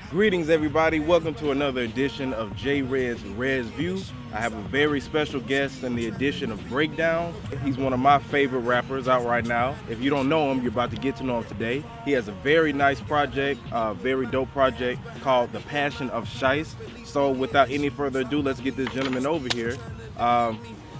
Greetings, everybody. Welcome to another edition of R3Ds View. I have a very special guest in the edition of Breakdown. He's one of my favorite rappers out right now. If you don't know him, you're about to get to know him today. He has a very nice project, very dope project called the Passion of Shiest. So without any further ado, let's get this gentleman over here.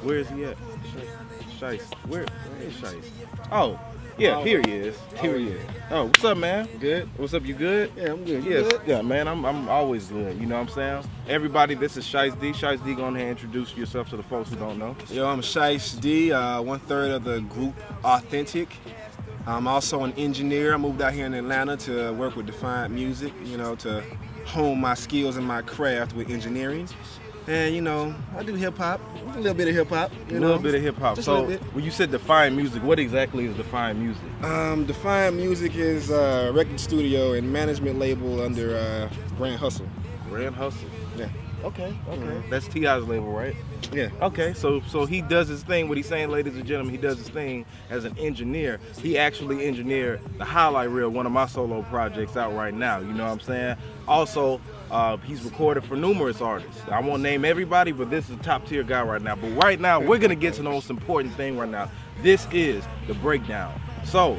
Where is he at? Shiest. Where is Shiest? Oh. Yeah, here he is. Here he is. Oh, what's up, man? Good. What's up? You good? Yeah, I'm good. Yes. Good? Yeah, man. I'm always good. You know what I'm saying? Everybody, this is Shiest D. Shiest D, go ahead and introduce yourself to the folks who don't know. Yo, I'm Shiest D, 1/3 of the group Authentic. I'm also an engineer. I moved out here in Atlanta to work with Defient Music, to hone my skills and my craft with engineering. And, I do hip-hop, a little bit of hip-hop. A little bit of hip-hop. Just a So, little bit. when you said Defient Music, what exactly is Defient Music? Defient Music is a record studio and management label under Grand Hustle. Grand Hustle. Yeah. Okay. That's T.I.'s label, right? Yeah. Okay, so he does his thing. What he's saying, ladies and gentlemen, he does his thing as an engineer. He actually engineered the highlight reel, one of my solo projects out right now. You know what I'm saying? Also, he's recorded for numerous artists. I won't name everybody, but this is a top tier guy right now. But right now, we're gonna get to the most important thing right now. This is the breakdown. So,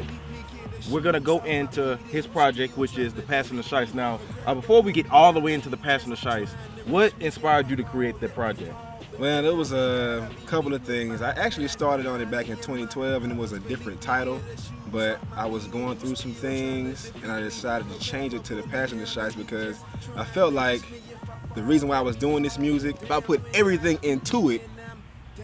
we're gonna go into his project, which is the Passion of Shiest. Now, before we get all the way into the Passion of Shiest, what inspired you to create that project? Well, there was a couple of things. I actually started on it back in 2012 and it was a different title, but I was going through some things and I decided to change it to the Passion of Shiest because I felt like the reason why I was doing this music, if I put everything into it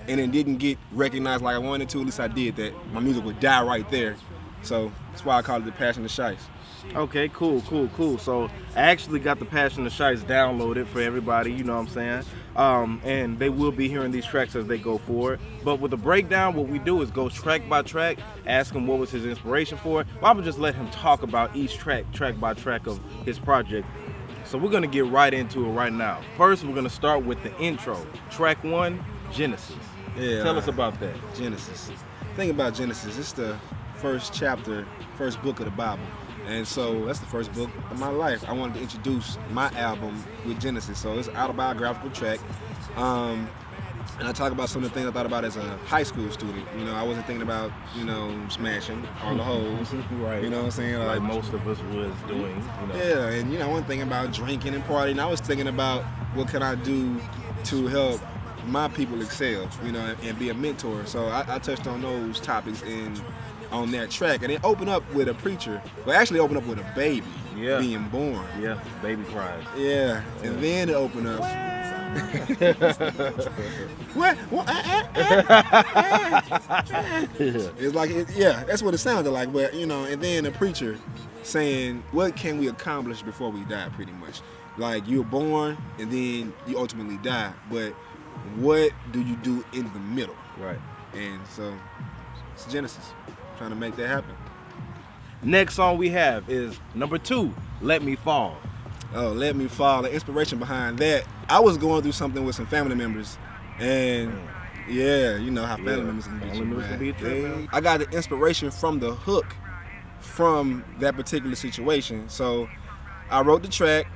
and it didn't get recognized like I wanted to, at least I did, that my music would die right there. So that's why I call it the Passion of Shiest. Okay, cool. So I actually got the Passion of Shiest downloaded for everybody, you know what I'm saying? And they will be hearing these tracks as they go forward. But with the breakdown, what we do is go track by track, ask him what was his inspiration for it. But I'm gonna just let him talk about each track by track of his project. So we're gonna get right into it right now. First, we're gonna start with the intro. Track 1, Genesis. Yeah. Tell us about that. Genesis. The thing about Genesis, it's the first chapter, first book of the Bible. And so that's the first book of my life. I wanted to introduce my album with Genesis. So it's an autobiographical track. And I talk about some of the things I thought about as a high school student. I wasn't thinking about, smashing all the hoes. Right. You know what I'm saying? Like most of us was doing, Yeah, and I wasn't thinking about drinking and partying. I was thinking about what can I do to help my people excel, and be a mentor. So I touched on those topics on that track, and it opened up with a preacher. Well, actually opened up with a baby being born. Yeah, baby cries. Yeah, and then it opened up. What? It's like, that's what it sounded like. But and then the preacher saying, "What can we accomplish before we die?" Pretty much, like you're born and then you ultimately die. But what do you do in the middle? Right. And so it's Genesis. Trying to make that happen. Next song we have is number 2, Let Me Fall. Oh, Let Me Fall. The inspiration behind that, I was going through something with some family members, and how family members can beat you, man. I got the inspiration from the hook from that particular situation. So I wrote the track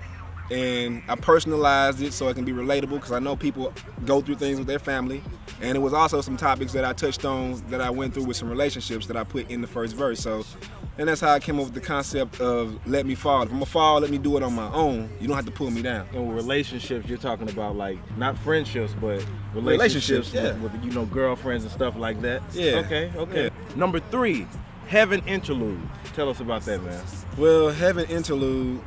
and I personalized it so it can be relatable because I know people go through things with their family. And it was also some topics that I touched on that I went through with some relationships that I put in the first verse. And that's how I came up with the concept of let me fall. If I'm gonna fall, let me do it on my own. You don't have to pull me down. And with relationships, you're talking about like not friendships, but relationships with girlfriends and stuff like that. Yeah. Okay. Yeah. Number 3, Heaven Interlude. Tell us about that, man. Well, Heaven Interlude,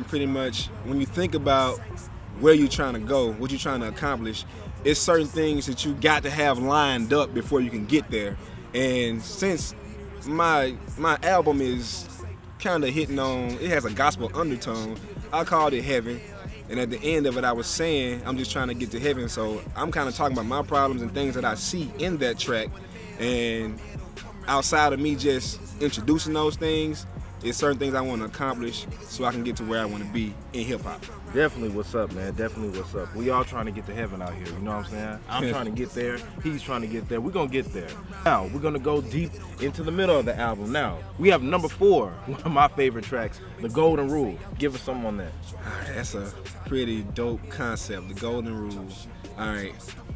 pretty much when you think about where you're trying to go, what you're trying to accomplish, it's certain things that you got to have lined up before you can get there. And since my album is kind of hitting on, it has a gospel undertone, I called it Heaven. And at the end of it, I was saying, I'm just trying to get to heaven. So I'm kind of talking about my problems and things that I see in that track. And outside of me just introducing those things, it's certain things I want to accomplish so I can get to where I want to be in hip hop. Definitely what's up, man. Definitely what's up. We all trying to get to heaven out here, you know what I'm saying? I'm trying to get there, he's trying to get there. We're gonna get there. Now, we're gonna go deep into the middle of the album. Now, we have number 4, one of my favorite tracks, The Golden Rule. Give us something on that. That's a pretty dope concept, The Golden Rule. All right,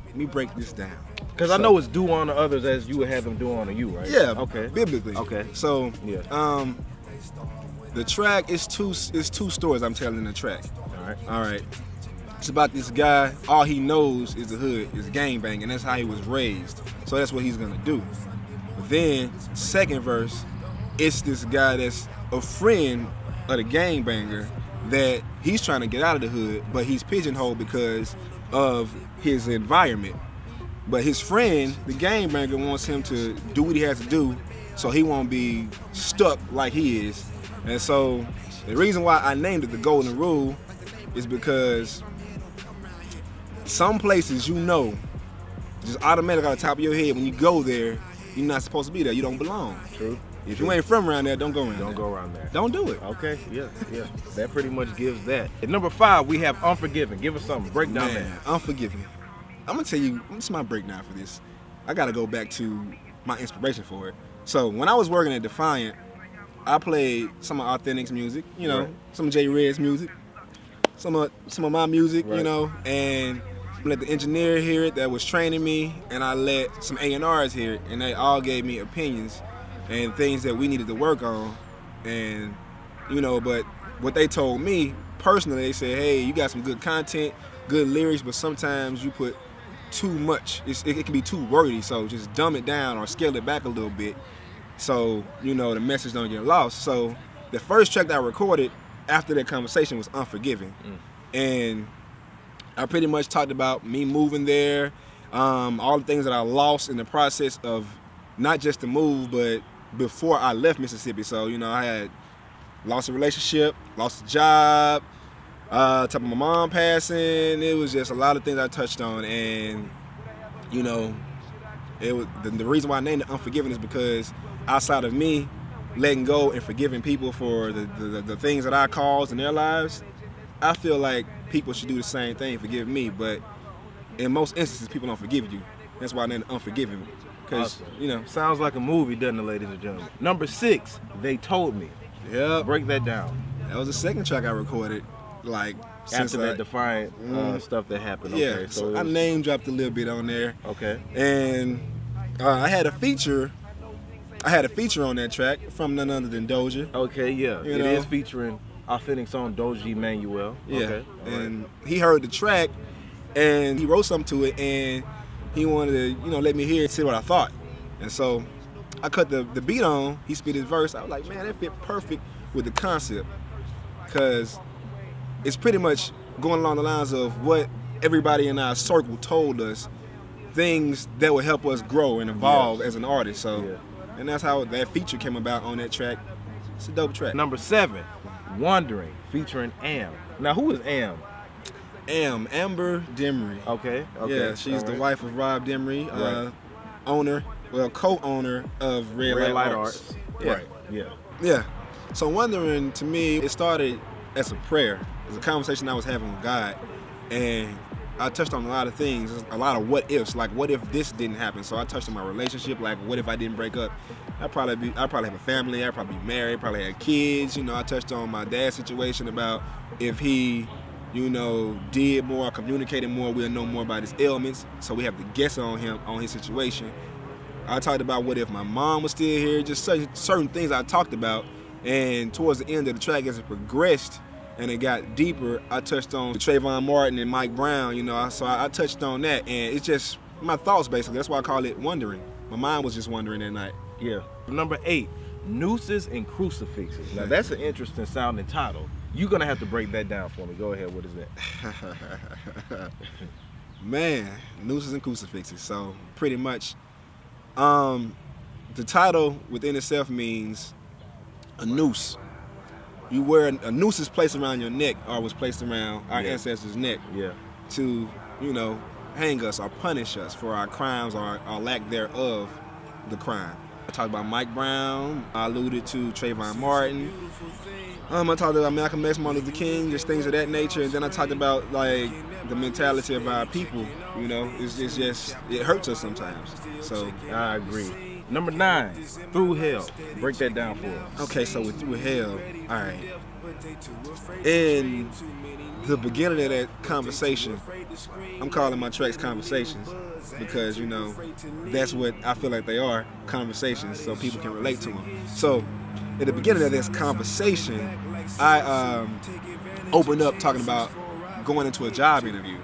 let me break this down. Because I know it's due on to others as you would have them do on to you, right? Yeah, okay. Biblically. Okay. So, yeah. The track is two stories I'm telling in the track. All right. It's about this guy, all he knows is the hood, is gangbanging, and that's how he was raised. So that's what he's gonna do. But then, second verse, it's this guy that's a friend of the gangbanger that he's trying to get out of the hood, but he's pigeonholed because of his environment. But his friend, the gangbanger, wants him to do what he has to do so he won't be stuck like he is. And so the reason why I named it The Golden Rule is because some places, you know, just automatically on the top of your head, when you go there, you're not supposed to be there. You don't belong. True. If you ain't from around there, don't go around there. Don't go around there. Don't do it. Okay, yeah. That pretty much gives that. At number 5, we have Unforgiven. Give us something. Break down that. Unforgiven. I'm gonna tell you, this is my breakdown for this. I gotta go back to my inspiration for it. So when I was working at Defient, I played some of Authentics music, you know, right. Some of J-Red's music, some of my music, right. You know, and I let the engineer hear it that was training me, and I let some A&Rs hear it, and they all gave me opinions and things that we needed to work on. And, you know, but what they told me personally, they said, hey, you got some good content, good lyrics, but sometimes you put too much. It can be too wordy, so just dumb it down or scale it back a little bit so, you know, the message don't get lost. So the first track that I recorded after that conversation was Unforgiven. And I pretty much talked about me moving there, all the things that I lost in the process of not just the move, but before I left Mississippi. So, you know, I had lost a relationship, lost a job, top of my mom passing. It was just a lot of things I touched on, and you know, it was the reason why I named it Unforgiven is because outside of me letting go and forgiving people for the things that I caused in their lives, I feel like people should do the same thing, forgive me. But in most instances, people don't forgive you. That's why I named it Unforgiven. Because, awesome. You know. Sounds like a movie, doesn't it, ladies and gentlemen? Number 6, They Told Me. Yeah. Break that down. That was the second track I recorded, like, after that Defiant stuff that happened. Yeah, Okay, so I name dropped a little bit on there. Okay. And I had a feature on that track from none other than Doja. Okay, yeah. You It know? is featuring Authentics on Doja Manuel. Yeah. Okay. And he heard the track and he wrote something to it, and he wanted to, you know, let me hear it, see what I thought. And so I cut the beat on, he spit his verse. I was like, man, that fit perfect with the concept. Because it's pretty much going along the lines of what everybody in our circle told us, things that would help us grow and evolve as an artist. So, and that's how that feature came about on that track. It's a dope track. Number 7, Wandering, featuring Am. Now, who is Am? Amber Demery. Okay. Yeah, she's the wife of Rob Demery, co-owner of Red Light Arts. Yeah. Right. Yeah. Yeah. So Wondering, to me, it started as a prayer. It was a conversation I was having with God, and I touched on a lot of things, a lot of what ifs. Like, what if this didn't happen? So I touched on my relationship. Like, what if I didn't break up? I'd probably have a family. I'd probably be married. Probably have kids. You know, I touched on my dad's situation about if he, you know, did more, communicated more, we'll know more about his ailments. So we have to guess on him, on his situation. I talked about what if my mom was still here. Just certain things I talked about. And towards the end of the track, as it progressed and it got deeper, I touched on Trayvon Martin and Mike Brown, you know, so I touched on that, and it's just my thoughts, basically. That's why I call it Wondering. My mind was just wondering that night. Yeah. Number 8, Nooses and Crucifixes. Now, that's an interesting sounding title. You're going to have to break that down for me. Go ahead, what is that? Man, Nooses and Crucifixes. So, pretty much, the title within itself means a noose. You wear a noose is placed around your neck, or was placed around our ancestors' neck, to, you know, hang us or punish us for our crimes or lack thereof the crime. I talked about Mike Brown. I alluded to Trayvon Martin. I talked about Malcolm X, Martin Luther King, just things of that nature. And then I talked about like the mentality of our people. You know, it's just, it hurts us sometimes. So I agree. Number 9, Through Hell. Break that down for us. Okay, so with Through Hell, all right. In the beginning of that conversation, I'm calling my tracks conversations because, you know, that's what I feel like they are, conversations, so people can relate to them. So at the beginning of this conversation, I opened up talking about going into a job interview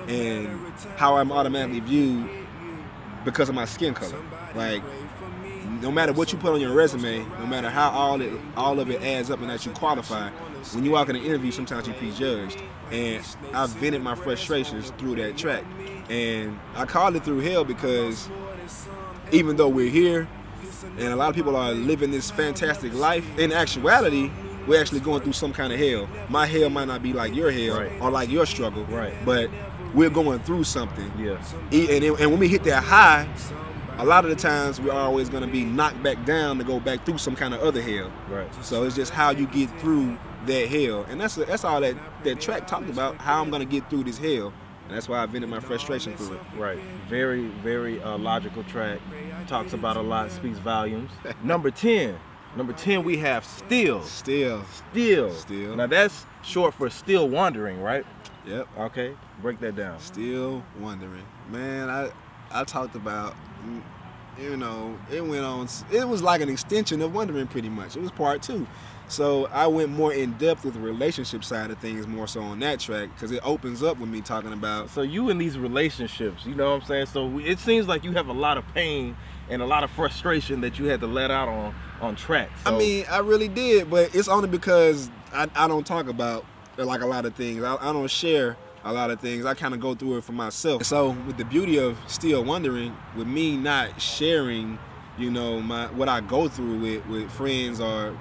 and how I'm automatically viewed because of my skin color. Like, no matter what you put on your resume, no matter how all of it adds up and that you qualify, when you walk in an interview, sometimes you prejudged. And I've vented my frustrations through that track. And I called it Through Hell because even though we're here and a lot of people are living this fantastic life, in actuality, we're actually going through some kind of hell. My hell might not be like your hell, right, or like your struggle, right, but we're going through something. Yeah. And when we hit that high, a lot of the times we're always going to be knocked back down to go back through some kind of other hell. Right. So it's just how you get through that hell. And that's all that track talked about, how I'm going to get through this hell. And that's why I vented my frustration through it. Right. Very, very logical track. Talks about a lot, speaks volumes. Number 10, we have Still. Still. Now that's short for Still Wondering, right? Yep. Okay, break that down. Still Wondering. Man, I talked about, you know, it went on, it was like an extension of Wondering pretty much. It was part 2. So I went more in depth with the relationship side of things, more so on that track, because it opens up with me talking about. So you in these relationships, you know what I'm saying? So it seems like you have a lot of pain and a lot of frustration that you had to let out on track. So. I mean, I really did, but it's only because I don't talk about like a lot of things. I don't share a lot of things. I kind of go through it for myself. So with the beauty of Still Wondering, with me not sharing, you know, what I go through with friends or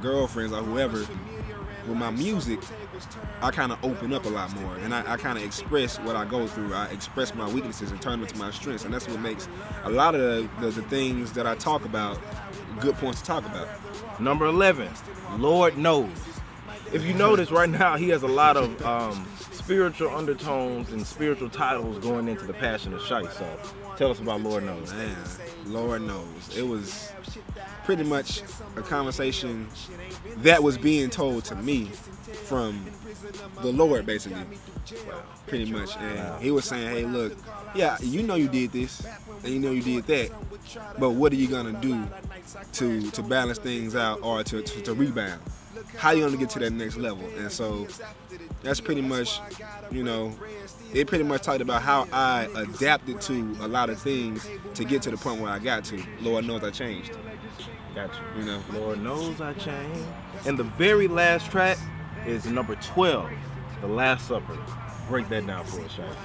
girlfriends or whoever, with my music, I kind of open up a lot more, and I kind of express what I go through. I express my weaknesses and turn them into my strengths, and that's what makes a lot of the things that I talk about good points to talk about. Number 11, Lord Knows. If you notice right now, he has a lot of spiritual undertones and spiritual titles going into the Passion of Shiest. So tell us about Lord Knows. Man, Lord Knows. It was pretty much a conversation that was being told to me from the Lord, basically. Pretty much. And he was saying, hey, look, yeah, you know you did this, and you know you did that, but what are you going to do to balance things out or to rebound? How are you going to get to that next level? And so that's pretty much, you know, it pretty much talked about how I adapted to a lot of things to get to the point where I got to. Lord knows I changed. Got you. You know, Lord knows I changed. And the very last track is number 12, The Last Supper. Break that down for us, Shaq.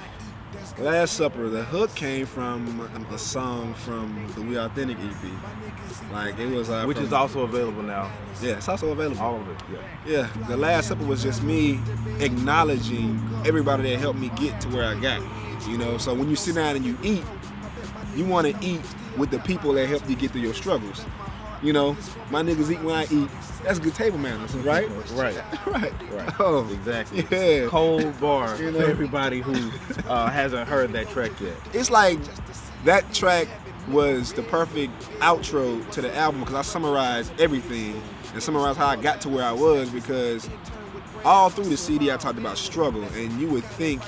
Last Supper, the hook came from a song from the We Authentic EP. Like it was, which is also available now. Yeah, it's also available. All of it. Yeah. The Last Supper was just me acknowledging everybody that helped me get to where I got. You know, so when you sit down and you eat, you want to eat with the people that helped you get through your struggles. You know, my niggas eat when I eat. That's good table manners, right? Right. Oh, exactly. Yeah. Cold bar you know? For everybody who hasn't heard that track yet. It's like that track was the perfect outro to the album because I summarized everything and summarized how I got to where I was, because all through the CD I talked about struggle, and you would think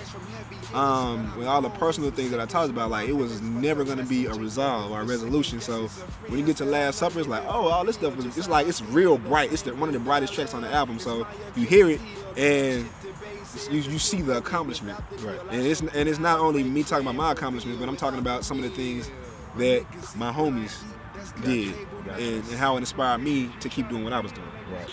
with all the personal things that I talked about, like it was never going to be a resolve or a resolution. So when you get to Last Supper, it's like, oh, all this stuff it's like it's real bright. It's one of the brightest tracks on the album. So you hear it and you see the accomplishment. Right. And it's not only me talking about my accomplishments, but I'm talking about some of the things that my homies did and how it inspired me to keep doing what I was doing. Right.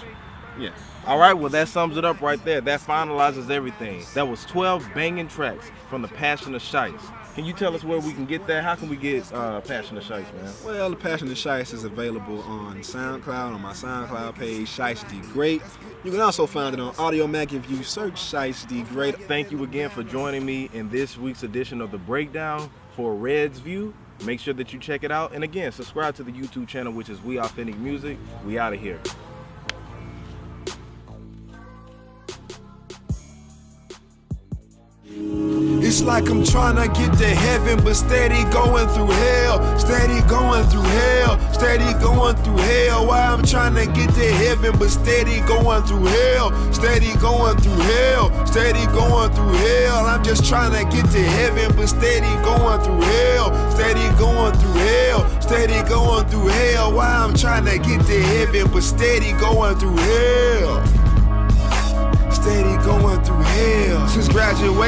Yeah. All right, well, that sums it up right there. That finalizes everything. That was 12 banging tracks from the Passion of Shiest. Can you tell us where we can get that? How can we get Passion of Shiest, man? Well, the Passion of Shiest is available on SoundCloud, on my SoundCloud page, Shiest D Great. You can also find it on Audio Mac if you search Shiest D Great. Thank you again for joining me in this week's edition of The Breakdown for R3Ds View. Make sure that you check it out. And again, subscribe to the YouTube channel, which is We Authentic Music. We out of here. It's like I'm trying to get to heaven, but steady going through hell, steady going through hell, steady going through hell. Why I'm trying to get to heaven, but steady going through hell, steady going through hell, steady going through hell. I'm just trying to get to heaven, but steady going through hell, steady going through hell, steady going through hell. Why I'm trying to get to heaven, but steady going through hell, steady going through hell. Since graduation.